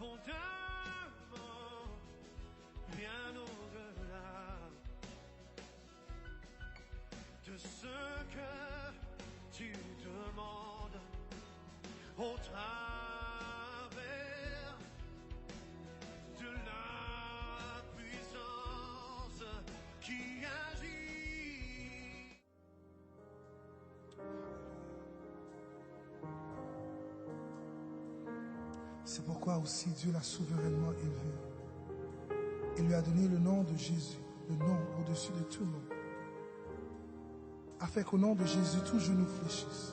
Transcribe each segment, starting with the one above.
abondamment, bien au-delà de ce que tu demandes au travers de la puissance qui agit. C'est pourquoi aussi Dieu l'a souverainement élevé. Il lui a donné le nom de Jésus, le nom au-dessus de tout nom, afin qu'au nom de Jésus, tout genou fléchisse,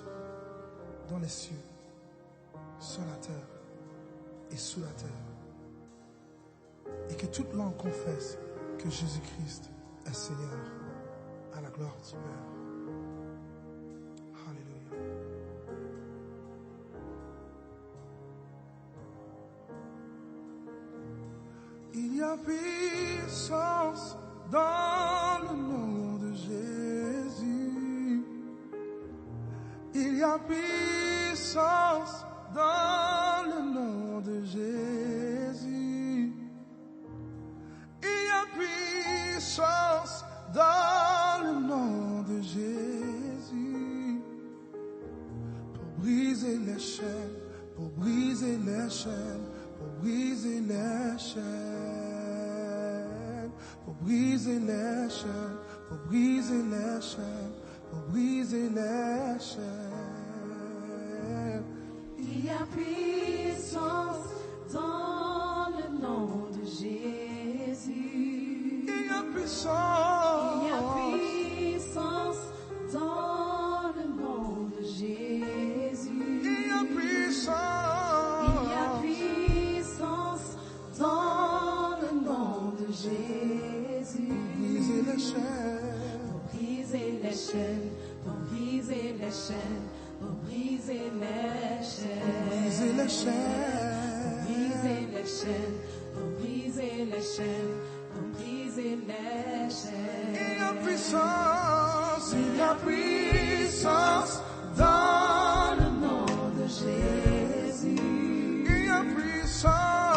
dans les cieux, sur la terre et sous la terre, et que toute langue confesse que Jésus-Christ est Seigneur, à la gloire du Père. Alléluia. Il y a puissance dans le nom de Jésus. Il y a puissance dans le nom de Jésus. Il y a puissance dans le nom de Jésus. Pour briser les chaînes, pour briser les chaînes, pour briser les chaînes, pour briser les chaînes, pour briser les chaînes, pour briser les chaînes. Il y a puissance dans le nom de Jésus. Il y a puissance. Il y a puissance dans le nom de Jésus. Il y a puissance. Il y a puissance dans le nom de Jésus. Briser les chaînes. Pour briser les chaînes, pour briser les chaînes, pour briser les chaînes. Briser les chaînes. Briser les chaînes, pour briser les chaînes, pour briser les chaînes. Il y a puissance. Il y a puissance dans le nom de Jésus. Il y a puissance.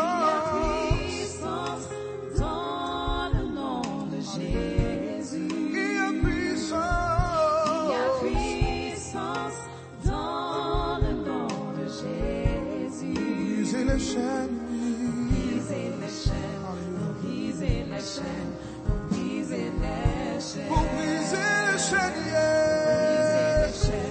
Dans le nom de Jésus. Il y a puissance. Il y a puissance dans le nom de Jésus. Briser les chaînes. Briser les chaînes. Briser les chaînes. Briser les chaînes. Pour briser les chaînes, Briser les chaînes.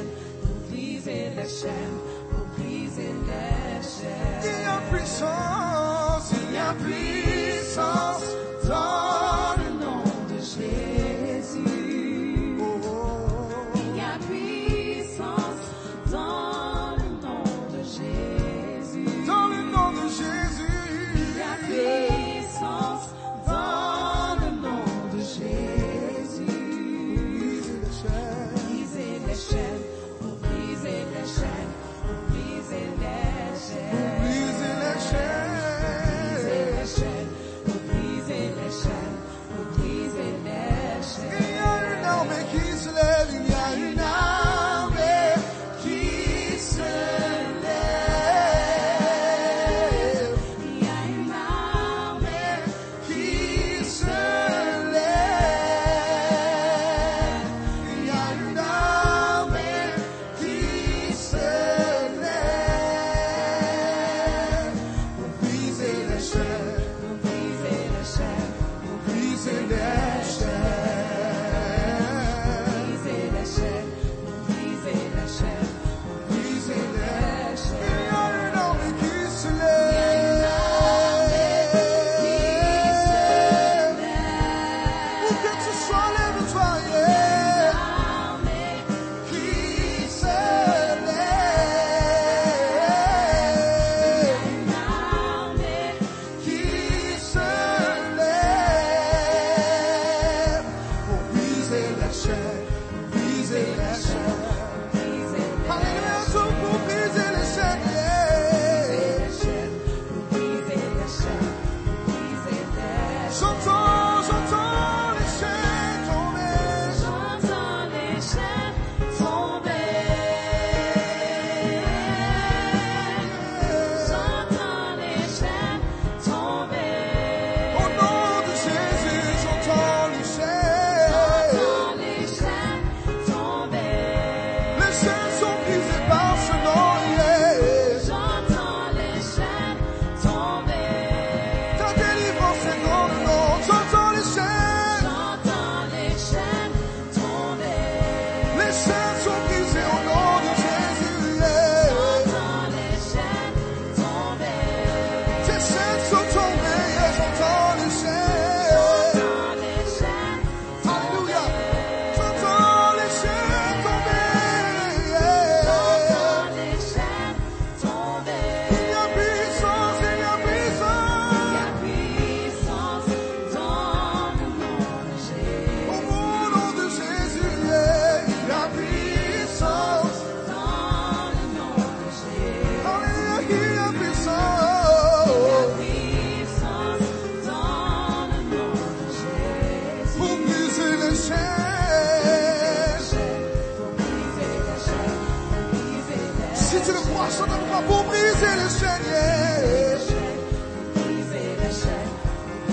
tu le crois, chante avec moi pour briser les chaînes. Yeah.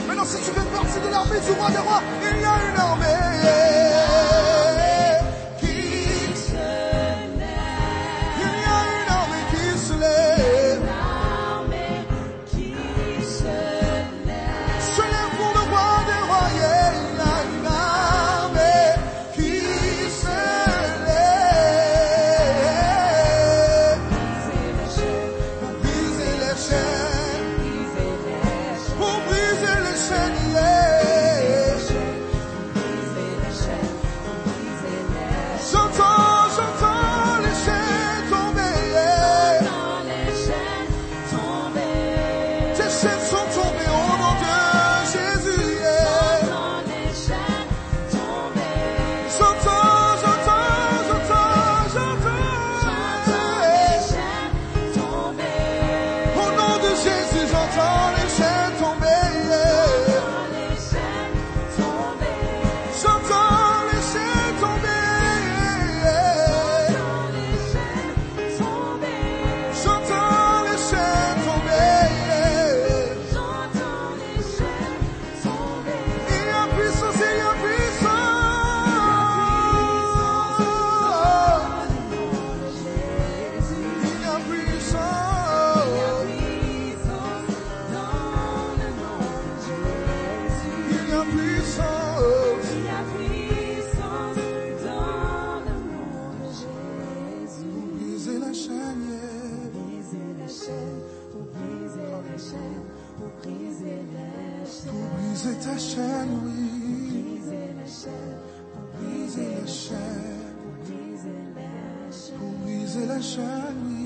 Maintenant, si tu fais partie de l'armée du roi des rois, il y a une armée qui se lève. Il y a une armée qui se lève. Se lève pour le roi des rois. Yeah. Il y a une armée qui se lève. Pour briser les chaînes. Pour briser les chaînes. Yeah. J'entends les chaînes tomber. Yeah. Tes chaînes sont tombées au nom de Jésus. Yeah. J'entends. Au nom de Jésus, j'entends les chaînes tomber. Yeah. J'entends les chaînes tomber. Yeah. J'entends les chaînes tomber. Yeah. Il y a puissance, il y a briser ta chaîne, oui. Pour briser la chaîne. Pour briser la chaîne, oui.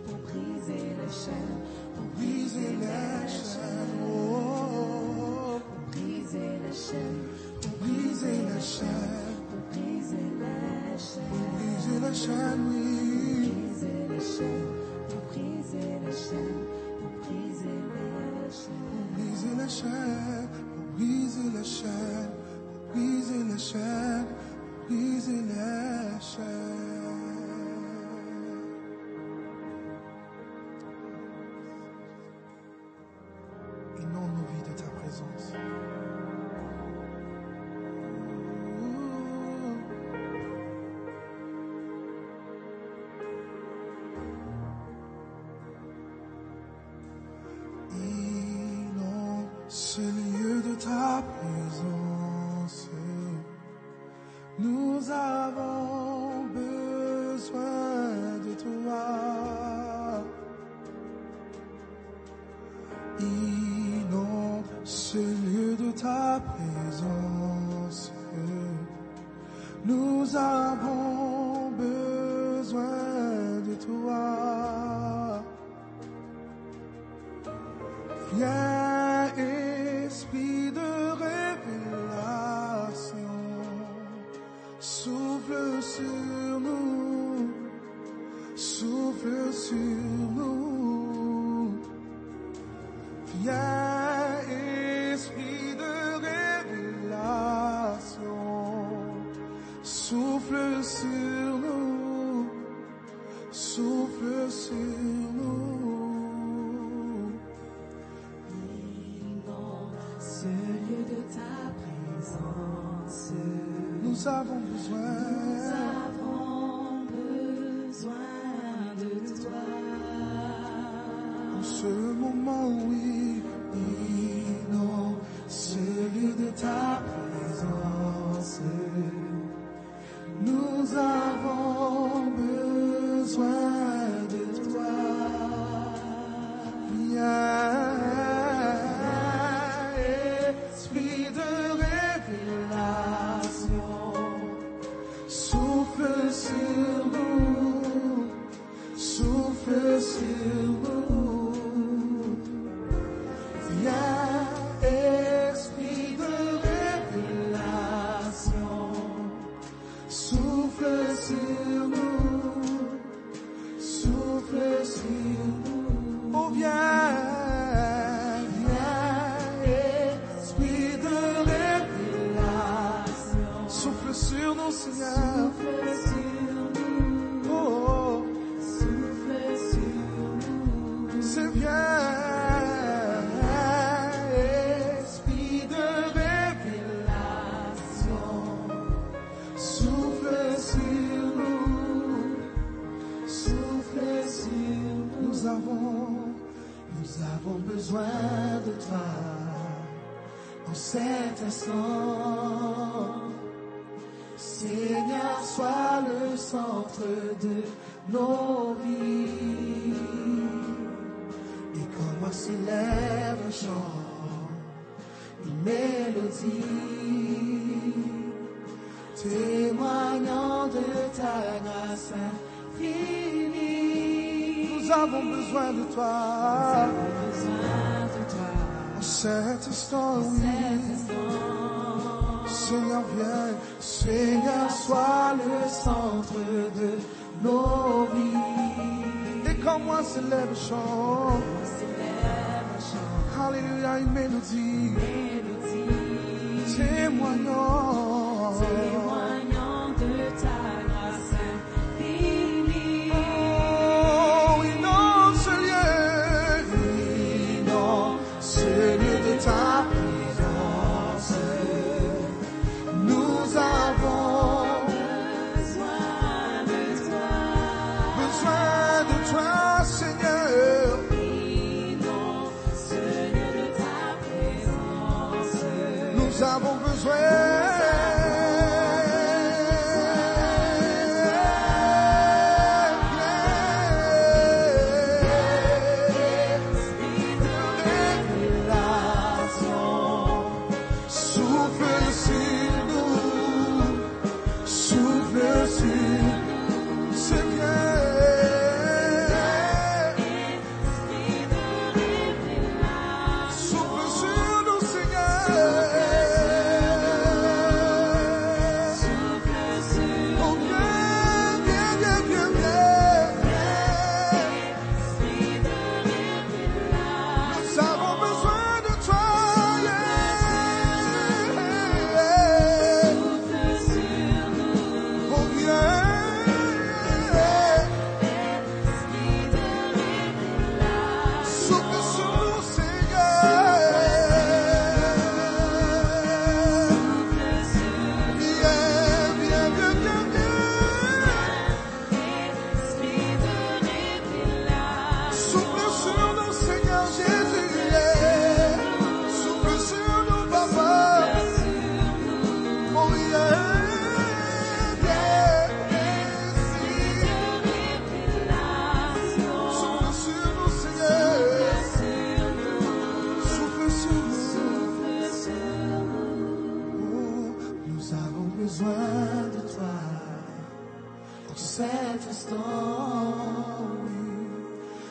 Pour briser la chaîne. Pour briser la chaîne. Oh. Pour briser la chaîne. Pour briser la chaîne. Pour briser la chaîne. Pour briser la chaîne, oui. Pour briser la chaîne. Pour briser la chaîne. Pour briser la chaîne. Pour briser la chaîne. Pour briser la chaîne. Inonde nos vies de ta présence. Inonde ce lieu de ta présence. Nous avons besoin de toi. Inonde ce lieu de ta présence. Nous avons besoin de toi. Viens, esprit de révélation, souffle sur nous, souffle sur nous. Viens, esprit de révélation, souffle sur nous, souffle sur nous. Ce lieu de ta présence, Nous avons besoin de toi. en ce moment, oui. Inonde ce lieu de ta présence. Nous avons besoin de toi. Viens, esprit de révélation, souffle sur nous, souffle sur nous. Viens, esprit de révélation, souffle sur nous, souffle sur nous. Oh, viens, esprit de révélation, souffle sur nous, Seigneur. Oh, sang. Seigneur, sois le centre de nos vies. Et quand moi s'élève un chant, une mélodie, témoignant de ta grâce infinie. Nous avons besoin de toi. En cet instant, oui. Seigneur, viens. Seigneur, sois le centre de nos vies. Et quand moi s'élève un chant, alléluia, une mélodie, témoignant de ta grâce infinie. Oh, inonde ce lieu de ta présence. Nous avons besoin de toi, Seigneur. Nous avons besoin.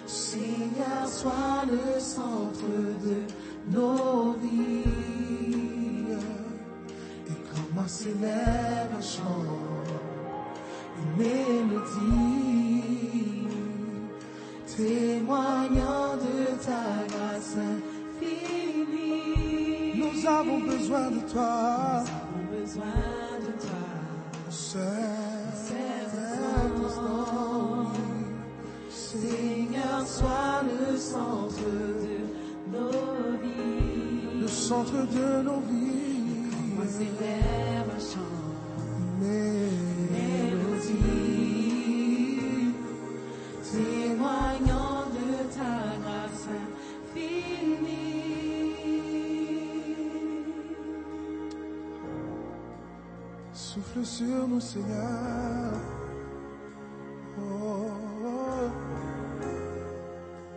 Seigneur, sois le centre de nos vies. Et quand moi s'élève un chant, une mélodie, témoignant de ta grâce infinie. Nous avons besoin de toi. Nous avons besoin de toi. Seigneur, sois le centre de nos vies. Le centre de nos vies. Moi s'élève un chant, mélodie, témoignant de ta grâce infinie. Souffle sur nous, Seigneur. Oh.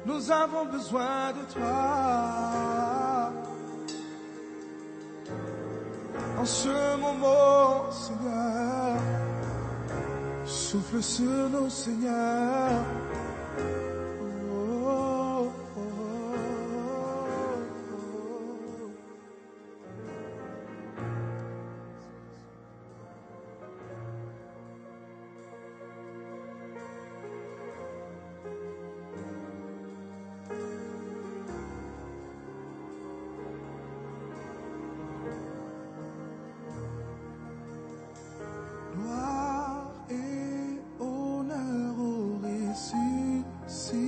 Nous avons besoin de toi. En ce moment, Seigneur, souffle sur nous, Seigneur. Oh, oh, oh, gloire et honneur au ressuscité.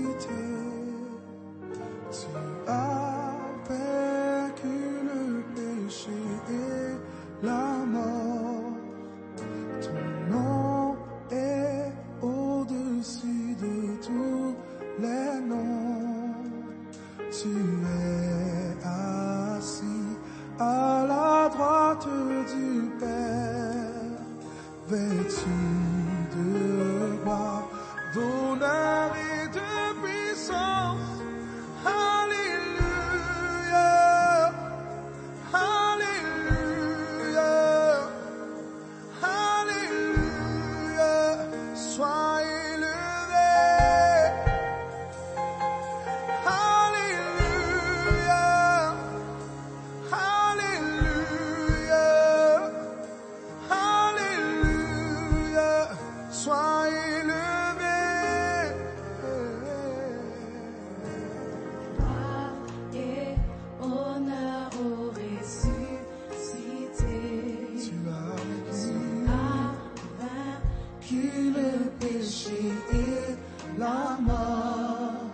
le péché et la mort.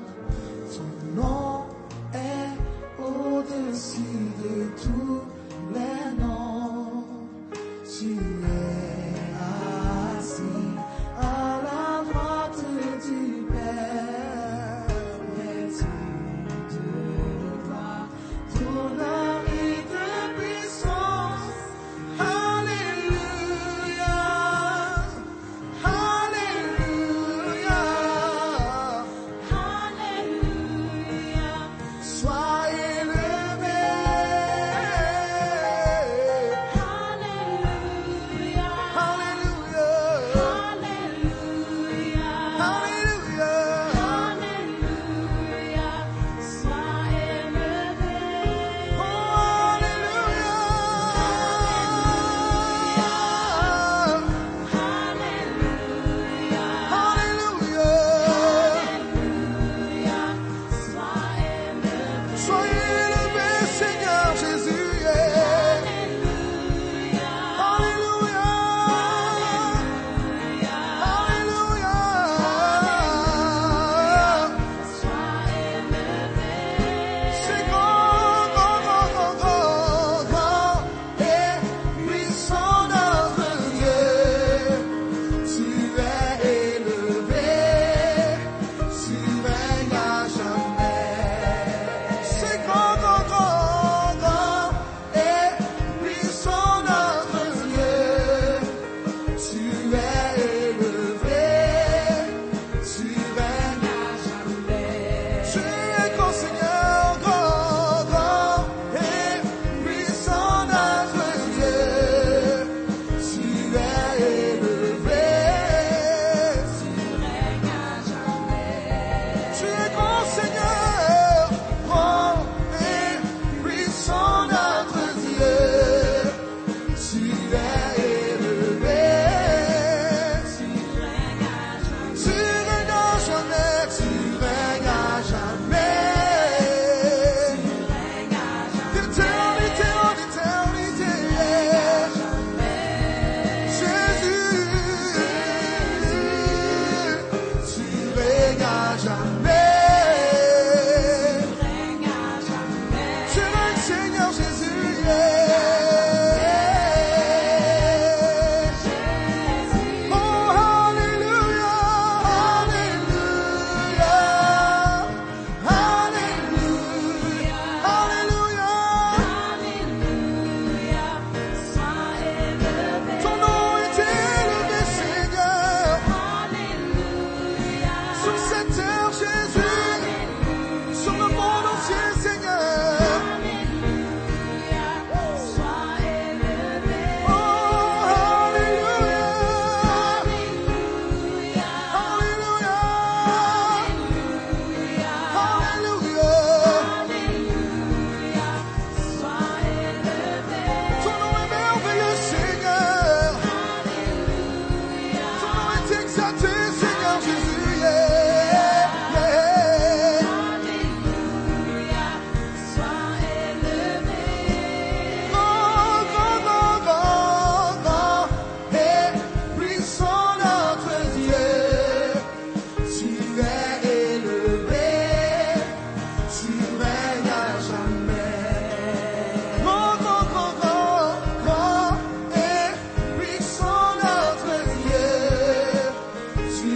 Ton nom est au-dessus de tous les noms. Tu es assis à la droite du Père. Et tu te gloire, d'honneur et de puissance. Alléluia, Alléluia, Alléluia. sois élevé. Alléluia. Alléluia, Alléluia. Alléluia, Alléluia. Sois élevé. oh Alléluia, Alléluia. Alléluia. Alléluia. Sois élevé. Soyez élevé, Seigneur Jésus. Alléluia. Alléluia, Alléluia. Sois élevé. C'est grand, grand, grand, grand, grand, grand et puissant notre Dieu. Tu es élevé, tu règnes à jamais. C'est grand, grand, grand, grand et puissant notre Dieu. Tu es élevé, tu règnes à jamais. Tu es grand Seigneur, grand, grand et puissant notre Dieu. Tu es élevé, tu es grand Seigneur, grand et puissant notre Dieu. Tu es élevé, tu règnes à jamais, tu règnes à jamais. D'éternité en éternité, Jésus, tu règnes à jamais. Tu règnes, Seigneur Jésus, oh Alléluia, Alléluia, Alléluia, Alléluia. Alléluia. Sois élevé. Ton nom est élevé, Seigneur, Alléluia. sur cette terre, Jésus, sur le monde entier, Seigneur. Alléluia. Sois élevé. Oh, Alléluia, Alléluia. Alléluia, Alléluia. Alléluia. Alléluia. Sois élevé. Ton nom est merveilleux, Seigneur. Alléluia. Ton nom est exalté, Seigneur Jésus. Alléluia. Sois élevé. Grand, grand, grand, grand, grand et puissant notre Dieu. Tu es élevé, tu règnes à jamais. Grand, grand, grand, grand, grand et puissant notre Dieu. Tu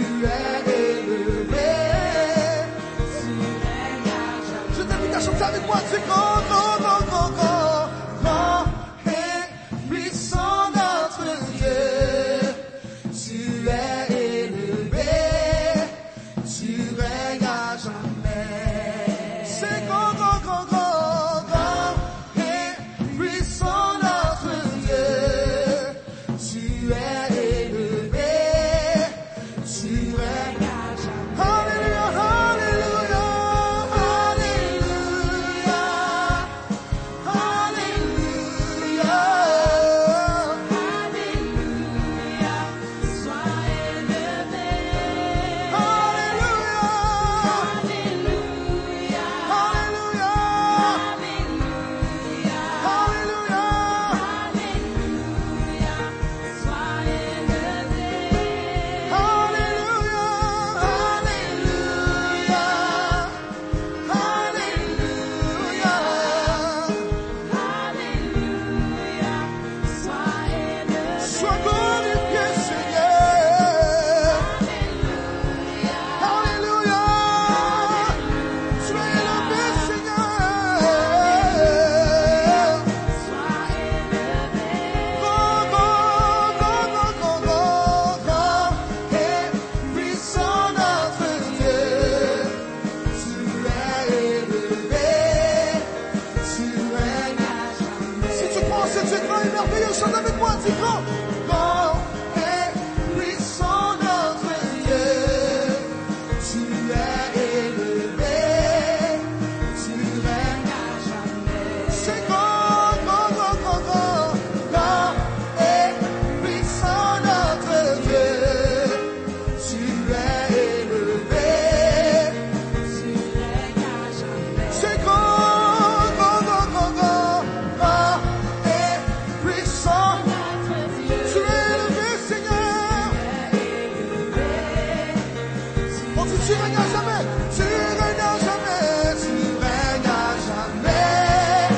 Tu règnes à jamais. Tu règnes à jamais. Tu règnes à jamais.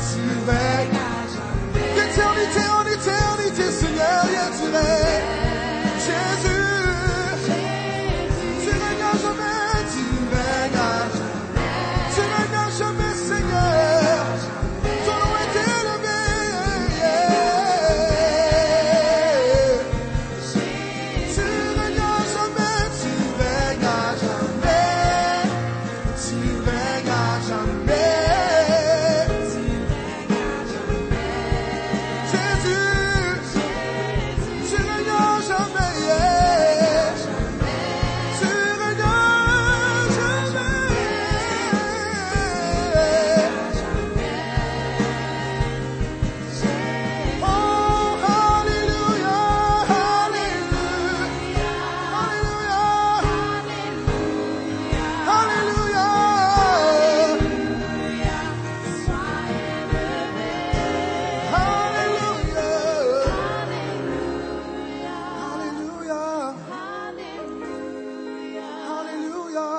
Tu règnes à jamais. D'éternité en éternité, Seigneur, yeah, tu règnes. Jésus. Tu règnes à jamais. Tu règnes à jamais. Tu règnes à jamais, Seigneur. Ton nom est élevé. Tu règnes à jamais. Tu règnes à jamais. Tu règnes à jamais. Jésus. Tu règnes à jamais. Tu règnes à jamais. Oh, hallelujah, hallelujah, hallelujah, hallelujah, hallelujah, hallelujah.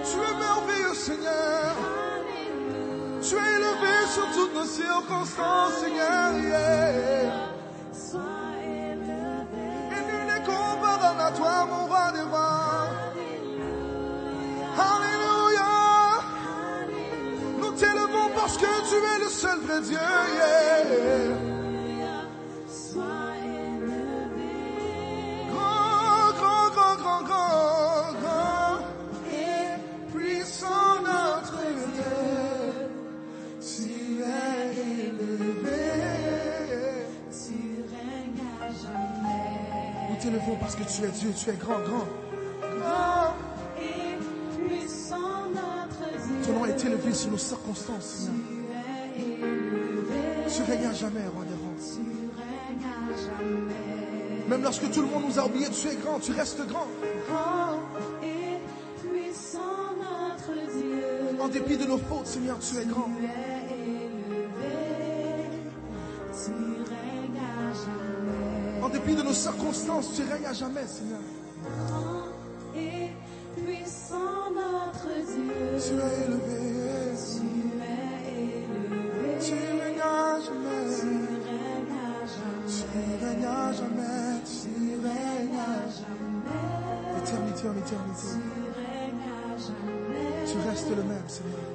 Tu es merveilleux, Seigneur. Tu es élevé sur toutes nos circonstances, Seigneur. Yeah. Et nul n'est comparable à toi, mon roi des rois. Alléluia. Nous t'élevons parce que tu es le seul vrai Dieu. Yeah. Grand, grand, grand, grand, grand, grand et puissant notre Dieu. Tu es élevé. Nous t'élevons parce que tu es Dieu, tu es grand, grand, grand. Ton nom est élevé sur nos circonstances, Seigneur. Tu règnes à jamais, roi des rois. Même lorsque tout le monde nous a oubliés, tu es grand, tu restes grand. En dépit de nos fautes, Seigneur, tu es grand. En dépit de nos circonstances, tu règnes à jamais, Seigneur. Tu es élevé. Tu règnes à jamais. Tu règnes à jamais. Tu règnes à jamais. Éternité en éternité. Tu restes le même, Seigneur.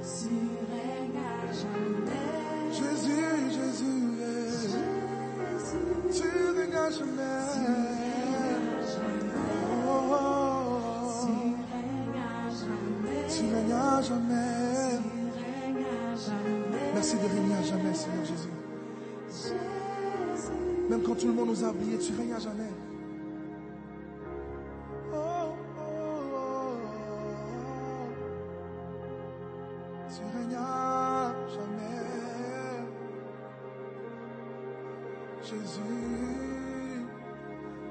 Jésus, Jésus. Tu règnes à jamais. Oh, oh, oh. Tu règnes à jamais. Merci de régner à jamais, Seigneur Jésus. Même quand tout le monde nous a oubliés, tu règnes à jamais. Oh, oh, oh. Tu règnes à jamais. Jésus,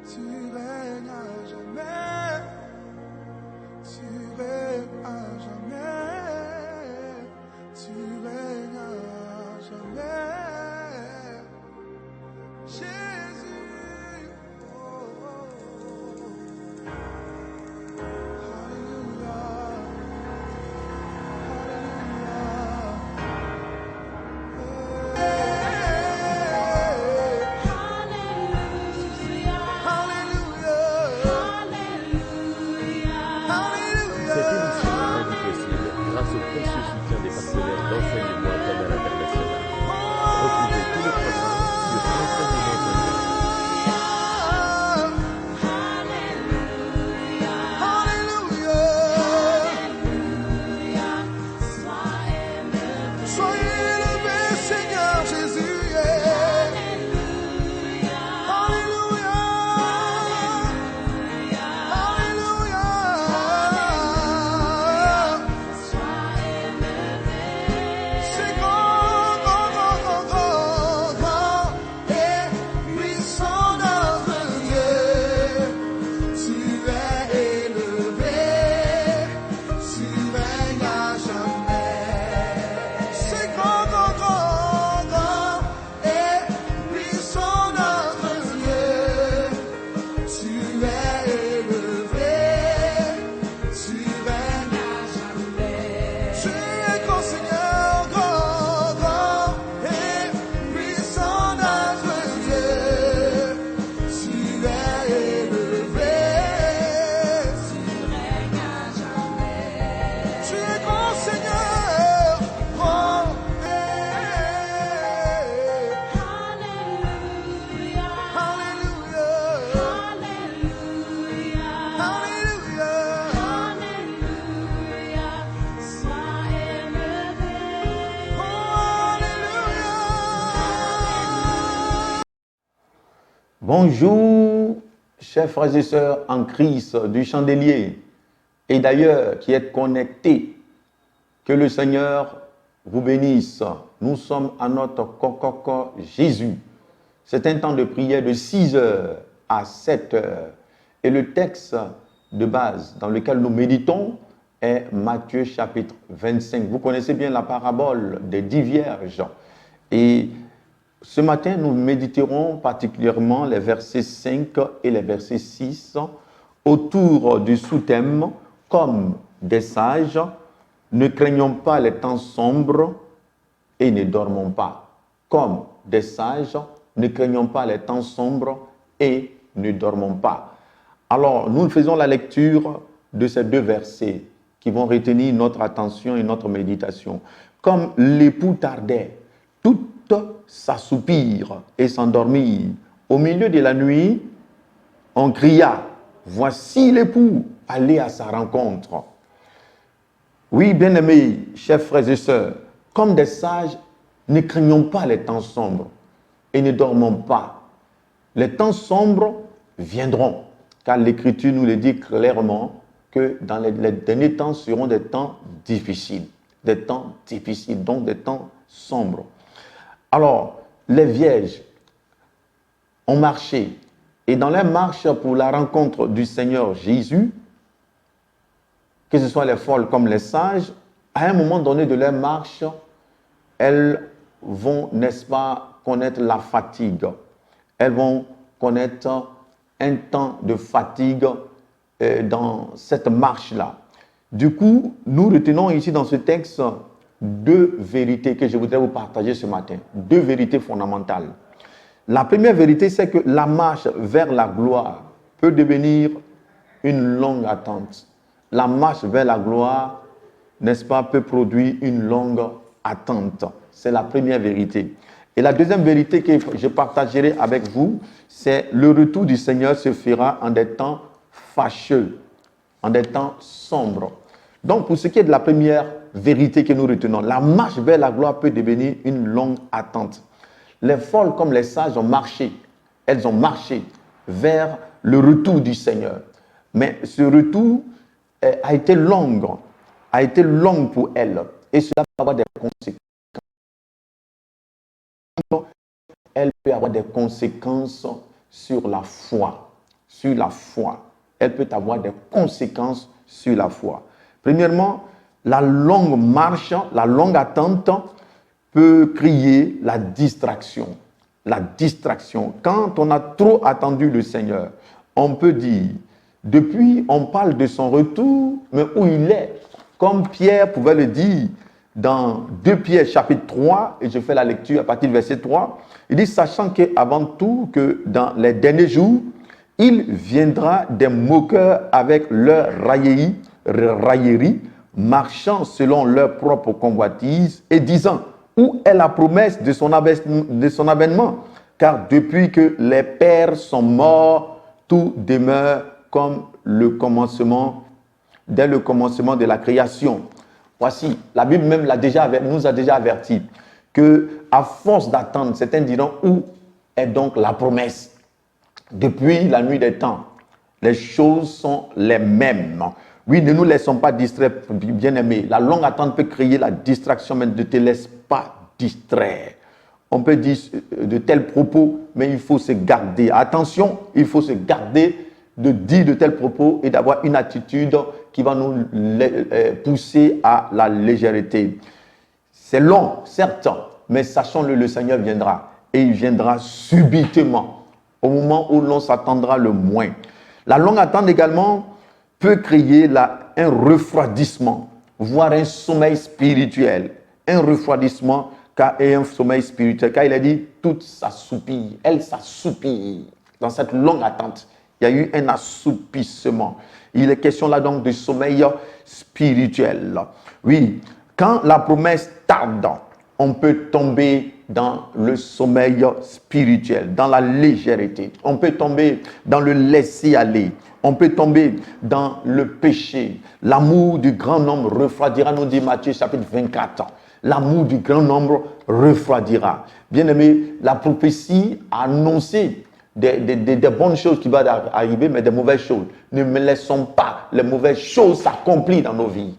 tu règnes à jamais. Tu règnes à jamais. Tu règnes à jamais. Jésus. Oh, oh, oh. Alléluia. Cette émission est Bonjour, chers frères et sœurs en Christ du chandelier et d'ailleurs qui êtes connectés. Que le Seigneur vous bénisse. Nous sommes à notre Coco Jésus. C'est un temps de prière de 6h à 7h. Et le texte de base dans lequel nous méditons est Matthieu chapitre 25. Vous connaissez bien la parabole des 10 vierges. Et ce matin, nous méditerons particulièrement les versets 5 et les versets 6 autour du sous-thème « Comme des sages, ne craignons pas les temps sombres et ne dormons pas. » Comme des sages, ne craignons pas les temps sombres et ne dormons pas. Alors, nous faisons la lecture de ces deux versets qui vont retenir notre attention et notre méditation. Comme l'époux tardait, toute s'assoupir et s'endormir. Au milieu de la nuit, on cria, « Voici l'époux, allez à sa rencontre. » Oui, bien-aimés, chers frères et sœurs, comme des sages, ne craignons pas les temps sombres et ne dormons pas. Les temps sombres viendront, car l'Écriture nous le dit clairement que dans les derniers temps seront des temps difficiles, donc des temps sombres. Alors, les vierges ont marché, et dans leur marche pour la rencontre du Seigneur Jésus, que ce soit les folles comme les sages, à un moment donné de leur marche, elles vont, n'est-ce pas, connaître la fatigue. Elles vont connaître un temps de fatigue dans cette marche-là. Du coup, nous retenons ici dans ce texte deux vérités que je voudrais vous partager ce matin. Deux vérités fondamentales. La première vérité, c'est que la marche vers la gloire peut devenir une longue attente. La marche vers la gloire, n'est-ce pas, peut produire une longue attente. C'est la première vérité. Et la deuxième vérité que je partagerai avec vous, c'est le retour du Seigneur se fera en des temps fâcheux, en des temps sombres. Donc, pour ce qui est de la première vérité que nous retenons, la marche vers la gloire peut devenir une longue attente. Les folles comme les sages ont marché. Elles ont marché vers le retour du Seigneur. Mais ce retour a été long pour elles. Et cela peut avoir des conséquences. Elle peut avoir des conséquences sur la foi. Sur la foi. Elle peut avoir des conséquences sur la foi. Premièrement, la longue marche, la longue attente peut créer la distraction. La distraction. Quand on a trop attendu le Seigneur, on peut dire, depuis on parle de son retour, mais où il est, comme Pierre pouvait le dire dans 2 Pierre chapitre 3, et je fais la lecture à partir du verset 3, il dit, sachant qu'avant tout, que dans les derniers jours, il viendra des moqueurs avec leur raillerie, marchant selon leur propre convoitise et disant, où est la promesse de son avènement? Car depuis que les pères sont morts, tout demeure comme le commencement, dès le commencement de la création. Voici, la Bible même nous a déjà averti que à force d'attendre, certains diront, où est donc la promesse? Depuis la nuit des temps, les choses sont les mêmes. Oui, ne nous laissons pas distraire, bien-aimés. La longue attente peut créer la distraction, mais ne te laisse pas distraire. On peut dire de tels propos, mais il faut se garder. Attention, il faut se garder de dire de tels propos et d'avoir une attitude qui va nous pousser à la légèreté. C'est long, certes, mais sachons-le, le Seigneur viendra. Et il viendra subitement, au moment où l'on s'attendra le moins. La longue attente également peut créer un refroidissement, voire un sommeil spirituel. Un refroidissement et un sommeil spirituel. Car il a dit, tout s'assoupit. Elle s'assoupit. Dans cette longue attente, il y a eu un assoupissement. Il est question là donc de sommeil spirituel. Oui, quand la promesse tarde, on peut tomber dans le sommeil spirituel, dans la légèreté. On peut tomber dans le laisser-aller. On peut tomber dans le péché. L'amour du grand nombre refroidira, nous dit Matthieu chapitre 24. L'amour du grand nombre refroidira. Bien-aimé, la prophétie a annoncé des bonnes choses qui vont arriver, mais des mauvaises choses. Ne me laissons pas les mauvaises choses s'accomplir dans nos vies.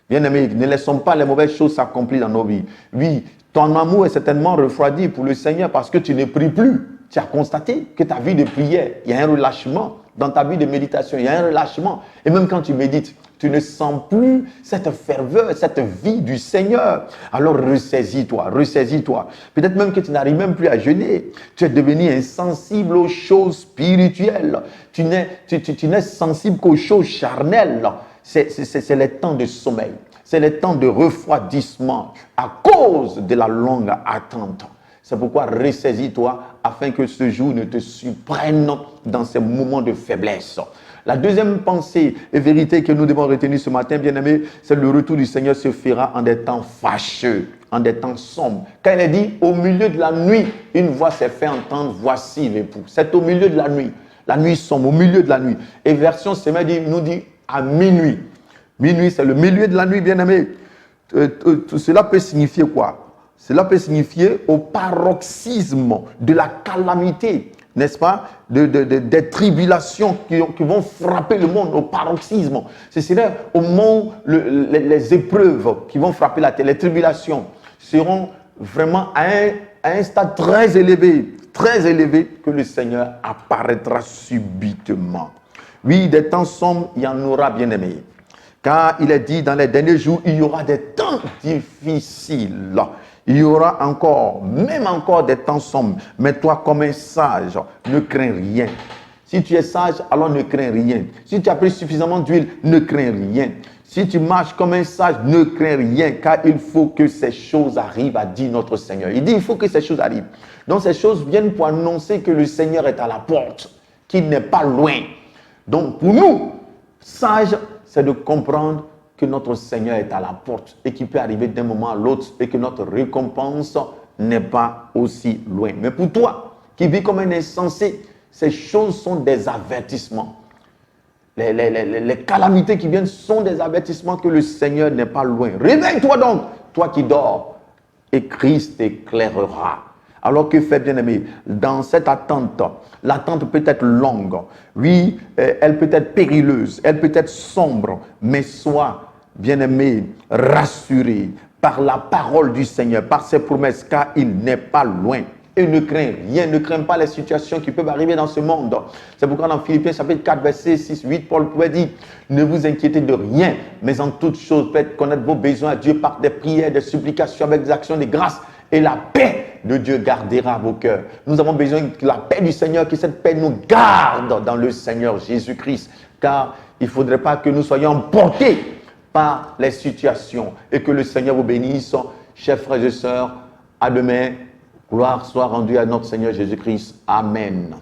Bien-aimés, ne laissons pas les mauvaises choses s'accomplir dans nos vies. Oui, ton amour est certainement refroidi pour le Seigneur parce que tu ne pries plus. Tu as constaté que ta vie de prière, il y a un relâchement. Dans ta vie de méditation, il y a un relâchement. Et même quand tu médites, tu ne sens plus cette ferveur, cette vie du Seigneur. Alors ressaisis-toi, ressaisis-toi. Peut-être même que tu n'arrives même plus à jeûner. Tu es devenu insensible aux choses spirituelles. Tu n'es sensible qu'aux choses charnelles. C'est les temps de sommeil. C'est les temps de refroidissement à cause de la longue attente. C'est pourquoi ressaisis-toi afin que ce jour ne te surprenne dans ces moments de faiblesse. La deuxième pensée et vérité que nous devons retenir ce matin, bien-aimés, c'est le retour du Seigneur se fera en des temps fâcheux, en des temps sombres. Quand il est dit, au milieu de la nuit, une voix s'est fait entendre, voici l'époux. C'est au milieu de la nuit sombre, au milieu de la nuit. Et version Semé nous dit à minuit. Minuit, c'est le milieu de la nuit, bien-aimés. Cela peut signifier quoi? Cela peut signifier au paroxysme de la calamité, n'est-ce pas, des tribulations qui vont frapper le monde, au paroxysme. C'est-à-dire au moment où les épreuves qui vont frapper la terre, les tribulations seront vraiment à un stade très élevé que le Seigneur apparaîtra subitement. Oui, des temps sombres, il y en aura, bien-aimés. Car il est dit dans les derniers jours, il y aura des temps difficiles. Il y aura même encore des temps sombres. Mais toi, comme un sage, ne crains rien. Si tu es sage, alors ne crains rien. Si tu as pris suffisamment d'huile, ne crains rien. Si tu marches comme un sage, ne crains rien. Car il faut que ces choses arrivent, a dit notre Seigneur. Il dit, il faut que ces choses arrivent. Donc ces choses viennent pour annoncer que le Seigneur est à la porte, qu'il n'est pas loin. Donc pour nous, sages, c'est de comprendre que notre Seigneur est à la porte et qu'il peut arriver d'un moment à l'autre et que notre récompense n'est pas aussi loin. Mais pour toi, qui vis comme un insensé, ces choses sont des avertissements. Les calamités qui viennent sont des avertissements que le Seigneur n'est pas loin. Réveille-toi donc, toi qui dors, et Christ t'éclairera. Alors que fait, bien-aimé, dans cette attente, l'attente peut être longue, oui, elle peut être périleuse, elle peut être sombre, mais sois, bien-aimé, rassuré par la parole du Seigneur, par ses promesses, car il n'est pas loin. Et ne crains rien, ne crains pas les situations qui peuvent arriver dans ce monde. C'est pourquoi dans Philippiens chapitre 4, verset 6, 8, Paul pouvait dire, ne vous inquiétez de rien, mais en toutes choses, faites connaître vos besoins à Dieu par des prières, des supplications, avec des actions de grâce. Et la paix de Dieu gardera vos cœurs. Nous avons besoin de la paix du Seigneur, que cette paix nous garde dans le Seigneur Jésus-Christ. Car il ne faudrait pas que nous soyons emportés par les situations. Et que le Seigneur vous bénisse, chers frères et sœurs. À demain. Gloire soit rendue à notre Seigneur Jésus-Christ. Amen.